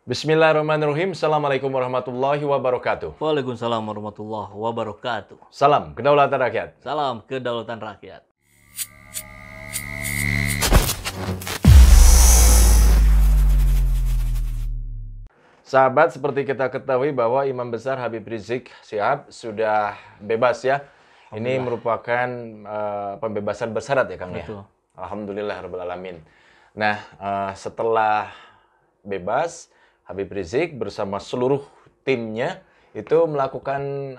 Bismillahirrahmanirrahim. Assalamualaikum warahmatullahi wabarakatuh. Waalaikumsalam warahmatullahi wabarakatuh. Salam kedaulatan rakyat. Salam kedaulatan rakyat. Sahabat, seperti kita ketahui bahwa Imam Besar Habib Rizik Syihab sudah bebas ya. Ini merupakan pembebasan bersyarat ya Kang ya. Betul. Alhamdulillah rabbil alamin. Nah, setelah bebas, Habib Rizik bersama seluruh timnya itu melakukan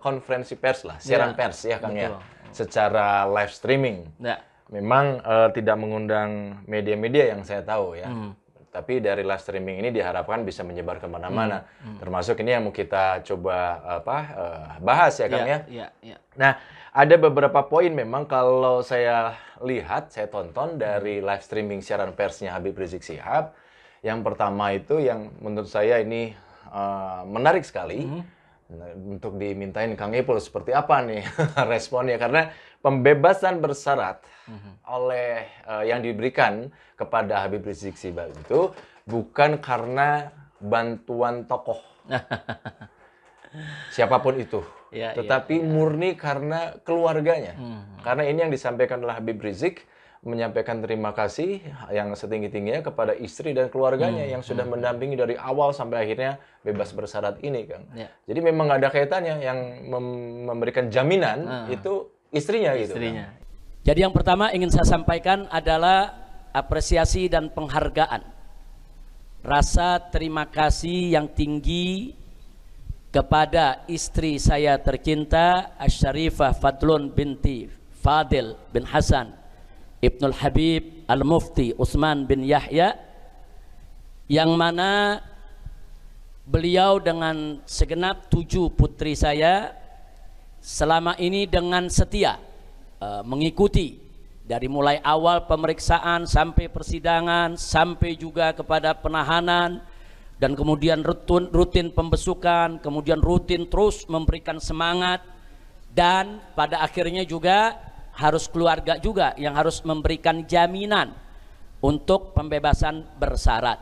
konferensi pers lah, siaran pers ya Kang ya, secara live streaming. Ya. Memang tidak mengundang media-media yang saya tahu ya. Tapi dari live streaming ini diharapkan bisa menyebar kemana-mana. Termasuk ini yang mau kita coba bahas ya Kang ya. Nah, ada beberapa poin memang kalau saya lihat, saya tonton dari live streaming siaran persnya Habib Rizik Syihab. Yang pertama itu yang menurut saya ini menarik sekali. Untuk dimintain Kang Ipul seperti apa nih responnya, karena pembebasan bersyarat oleh yang diberikan kepada Habib Rizik Syihab itu bukan karena bantuan tokoh siapapun itu, tetapi murni karena keluarganya. Karena ini yang disampaikan oleh Habib Rizik, menyampaikan terima kasih yang setinggi-tingginya kepada istri dan keluarganya yang sudah mendampingi dari awal sampai akhirnya bebas bersyarat ini, Kang. Jadi memang nggak ada kaitannya, yang memberikan jaminan itu istrinya gitu. Kang. Jadi yang pertama ingin saya sampaikan adalah apresiasi dan penghargaan. Rasa terima kasih yang tinggi kepada istri saya tercinta Asy-Syarifah Fadlun binti Fadil bin Hasan Ibnul Habib Al-Mufti Utsman bin Yahya, yang mana beliau dengan segenap 7 putri saya selama ini dengan setia mengikuti dari mulai awal pemeriksaan sampai persidangan, sampai juga kepada penahanan, dan kemudian rutin pembesukan, kemudian rutin terus memberikan semangat, dan pada akhirnya juga harus keluarga juga yang harus memberikan jaminan untuk pembebasan bersyarat.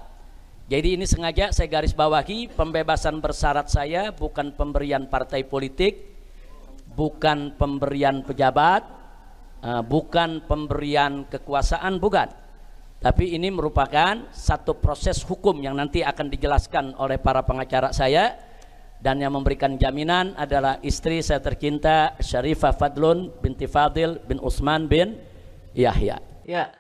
Jadi ini sengaja saya garis bawahi, pembebasan bersyarat saya bukan pemberian partai politik, bukan pemberian pejabat, bukan pemberian kekuasaan, bukan. Tapi ini merupakan satu proses hukum yang nanti akan dijelaskan oleh para pengacara saya. Dan yang memberikan jaminan adalah istri saya tercinta Syarifah Fadlun binti Fadil bin Utsman bin Yahya. Ya,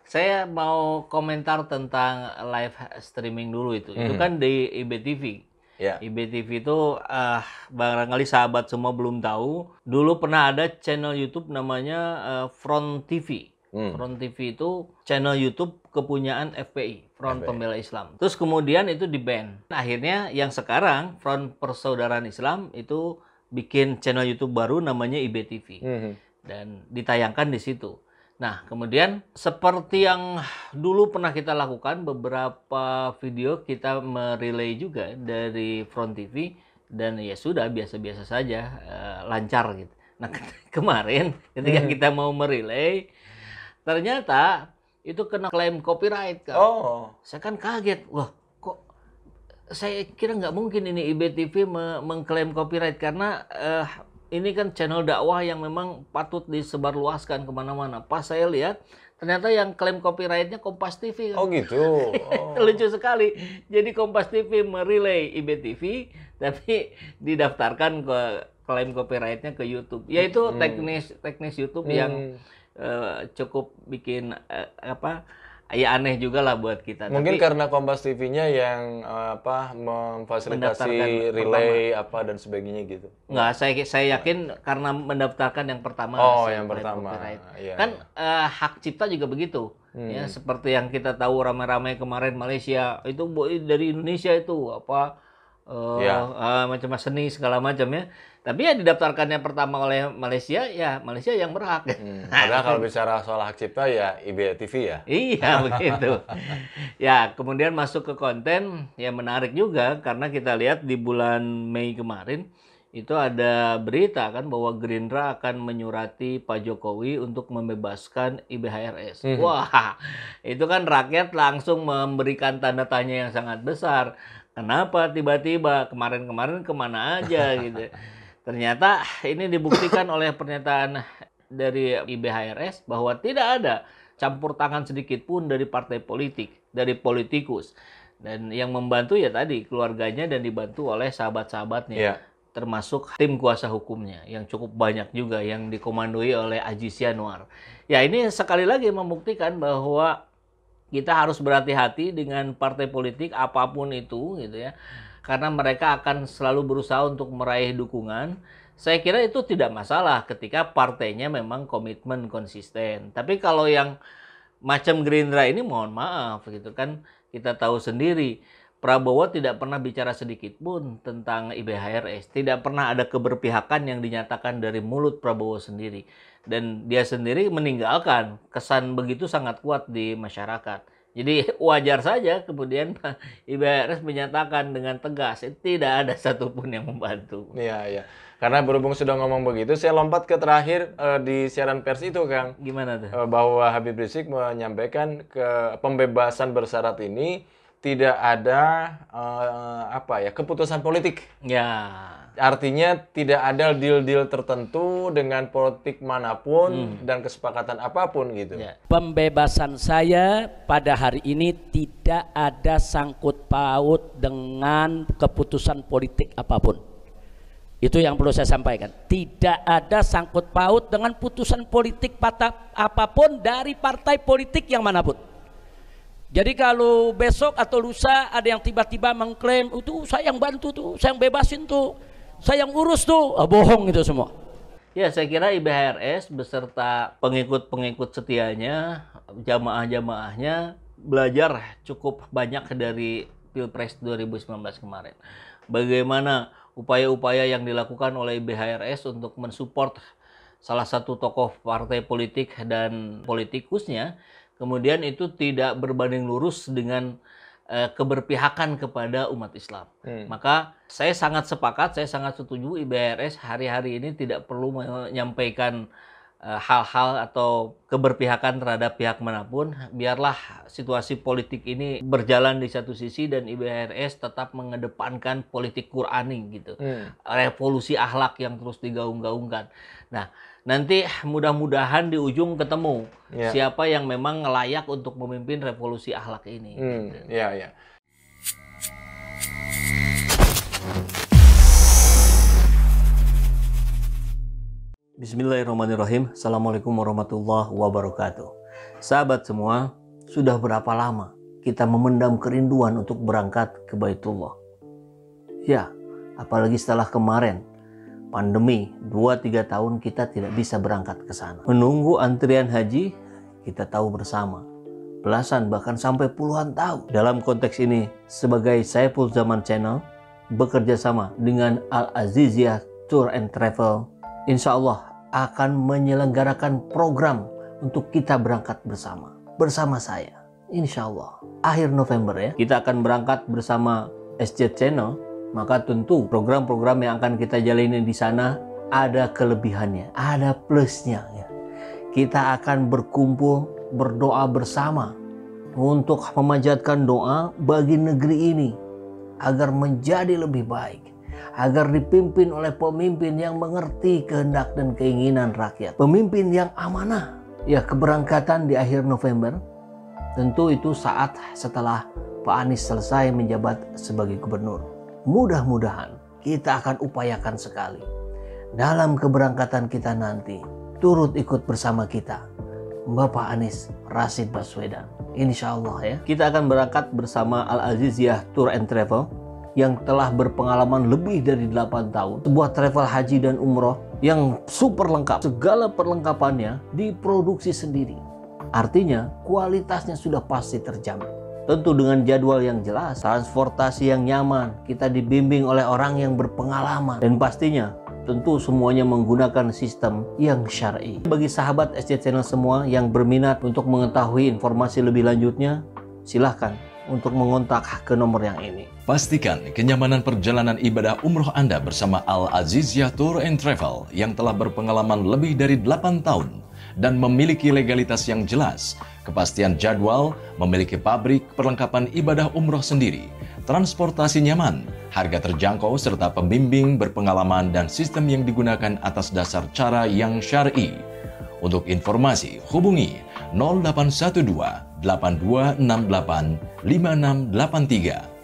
saya mau komentar tentang live streaming dulu itu. Itu kan di IBTV. IBTV itu barangkali sahabat semua belum tahu. Dulu pernah ada channel YouTube namanya Front TV. Front TV itu channel YouTube kepunyaan FPI, Front Pembela Islam. Terus kemudian itu di-ban. Akhirnya yang sekarang Front Persaudaraan Islam itu bikin channel YouTube baru namanya IBTV. Dan ditayangkan di situ. Nah, kemudian seperti yang dulu pernah kita lakukan, beberapa video kita merelay juga dari Front TV, dan ya sudah biasa-biasa saja, lancar gitu. Nah, kemarin ketika kita mau merelay, ternyata itu kena klaim copyright, Kak. Saya kan kaget. Wah, kok saya kira nggak mungkin ini IBTV mengklaim copyright, karena ini kan channel dakwah yang memang patut disebarluaskan kemana-mana. Pas saya lihat, ternyata yang klaim copyrightnya Kompas TV. Kan? Oh gitu. Lucu sekali. Jadi Kompas TV merelay IBTV, tapi didaftarkan ke klaim copyrightnya ke YouTube. Yaitu teknis YouTube yang cukup bikin ya aneh juga lah buat kita. Mungkin karena Kompas TV-nya yang memfasilitasi relay dan sebagainya gitu. Enggak, saya yakin karena mendaftarkan yang pertama. Yang pertama. Kan hak cipta juga begitu. Ya, seperti yang kita tahu ramai-ramai kemarin Malaysia itu dari Indonesia itu macam seni segala macam ya. Tapi ya didaftarkan yang pertama oleh Malaysia, ya Malaysia yang berhak. Padahal kalau bicara soal hak cipta ya IBTV ya. Iya begitu. Ya kemudian masuk ke konten yang menarik juga, karena kita lihat di bulan Mei kemarin itu ada berita kan bahwa Gerindra akan menyurati Pak Jokowi untuk membebaskan IBHRS. Wah, itu kan rakyat langsung memberikan tanda tanya yang sangat besar. Kenapa tiba-tiba kemarin-kemarin kemana aja gitu. Ternyata ini dibuktikan oleh pernyataan dari IBHRS bahwa tidak ada campur tangan sedikit pun dari partai politik, dari politikus. Dan yang membantu ya tadi keluarganya dan dibantu oleh sahabat-sahabatnya. Yeah. Termasuk tim kuasa hukumnya yang cukup banyak juga yang dikomandoi oleh Aziz Yanuar. Ya ini sekali lagi membuktikan bahwa kita harus berhati-hati dengan partai politik apapun itu gitu ya. Karena mereka akan selalu berusaha untuk meraih dukungan. Saya kira itu tidak masalah ketika partainya memang komitmen konsisten. Tapi kalau yang macam Gerindra ini mohon maaf gitu kan, kita tahu sendiri Prabowo tidak pernah bicara sedikit pun tentang IBHRS. Tidak pernah ada keberpihakan yang dinyatakan dari mulut Prabowo sendiri. Dan dia sendiri meninggalkan kesan begitu sangat kuat di masyarakat. Jadi wajar saja kemudian IBHRS menyatakan dengan tegas tidak ada satupun yang membantu. Iya, iya. Karena berhubung sudah ngomong begitu, saya lompat ke terakhir di siaran pers itu, Kang. Gimana tuh? Bahwa Habib Rizik menyampaikan ke pembebasan bersyarat ini tidak ada keputusan politik. Ya. Artinya tidak ada deal-deal tertentu dengan politik manapun dan kesepakatan apapun gitu. Ya. Pembebasan saya pada hari ini tidak ada sangkut paut dengan keputusan politik apapun. Itu yang perlu saya sampaikan. Tidak ada sangkut paut dengan putusan politik apapun dari partai politik yang manapun. Jadi kalau besok atau lusa ada yang tiba-tiba mengklaim itu saya yang bantu tuh, saya yang bebasin tuh, saya yang urus tuh, bohong itu semua. Ya, saya kira IBHRS beserta pengikut-pengikut setianya, jamaah-jamaahnya belajar cukup banyak dari Pilpres 2019 kemarin. Bagaimana upaya-upaya yang dilakukan oleh IBHRS untuk mensupport salah satu tokoh partai politik dan politikusnya, kemudian itu tidak berbanding lurus dengan keberpihakan kepada umat Islam. Maka saya sangat sepakat, saya sangat setuju IBHRS hari-hari ini tidak perlu menyampaikan hal-hal atau keberpihakan terhadap pihak manapun. Biarlah situasi politik ini berjalan di satu sisi dan IBHRS tetap mengedepankan politik Qurani gitu. Revolusi akhlak yang terus digaung-gaungkan. Nah, nanti mudah-mudahan di ujung ketemu siapa yang memang layak untuk memimpin revolusi akhlak ini. Ya, ya. Bismillahirrahmanirrahim. Assalamualaikum warahmatullahi wabarakatuh. Sahabat semua, sudah berapa lama kita memendam kerinduan untuk berangkat ke Baitullah? Ya, apalagi setelah kemarin pandemi 2-3 tahun kita tidak bisa berangkat ke sana. Menunggu antrian haji kita tahu bersama. Belasan bahkan sampai puluhan tahun. Dalam konteks ini sebagai Saiful Zaman Channel bekerja sama dengan Al-Aziziyah Tour and Travel, insya Allah akan menyelenggarakan program untuk kita berangkat bersama saya. Insya Allah akhir November ya kita akan berangkat bersama SJ Channel. Maka tentu program-program yang akan kita jalani di sana ada kelebihannya, ada plusnya ya. Kita akan berkumpul berdoa bersama untuk memanjatkan doa bagi negeri ini agar menjadi lebih baik, agar dipimpin oleh pemimpin yang mengerti kehendak dan keinginan rakyat, pemimpin yang amanah. Ya, keberangkatan di akhir November tentu itu saat setelah Pak Anies selesai menjabat sebagai gubernur. Mudah-mudahan kita akan upayakan sekali dalam keberangkatan kita nanti turut ikut bersama kita Bapak Anies Rashid Baswedan. Insya Allah ya kita akan berangkat bersama Al-Aziziyah Tour and Travel yang telah berpengalaman lebih dari 8 tahun. Sebuah travel haji dan umroh yang super lengkap. Segala perlengkapannya diproduksi sendiri. Artinya kualitasnya sudah pasti terjamin. Tentu dengan jadwal yang jelas, transportasi yang nyaman, kita dibimbing oleh orang yang berpengalaman. Dan pastinya tentu semuanya menggunakan sistem yang syar'i. Bagi sahabat SJ Channel semua yang berminat untuk mengetahui informasi lebih lanjutnya, silahkan untuk mengontak ke nomor yang ini. Pastikan kenyamanan perjalanan ibadah umroh Anda bersama Al-Aziziyah Tour and Travel yang telah berpengalaman lebih dari 8 tahun dan memiliki legalitas yang jelas, kepastian jadwal, memiliki pabrik perlengkapan ibadah umroh sendiri, transportasi nyaman, harga terjangkau serta pembimbing berpengalaman dan sistem yang digunakan atas dasar cara yang syar'i. Untuk informasi, hubungi 0812 8268 5683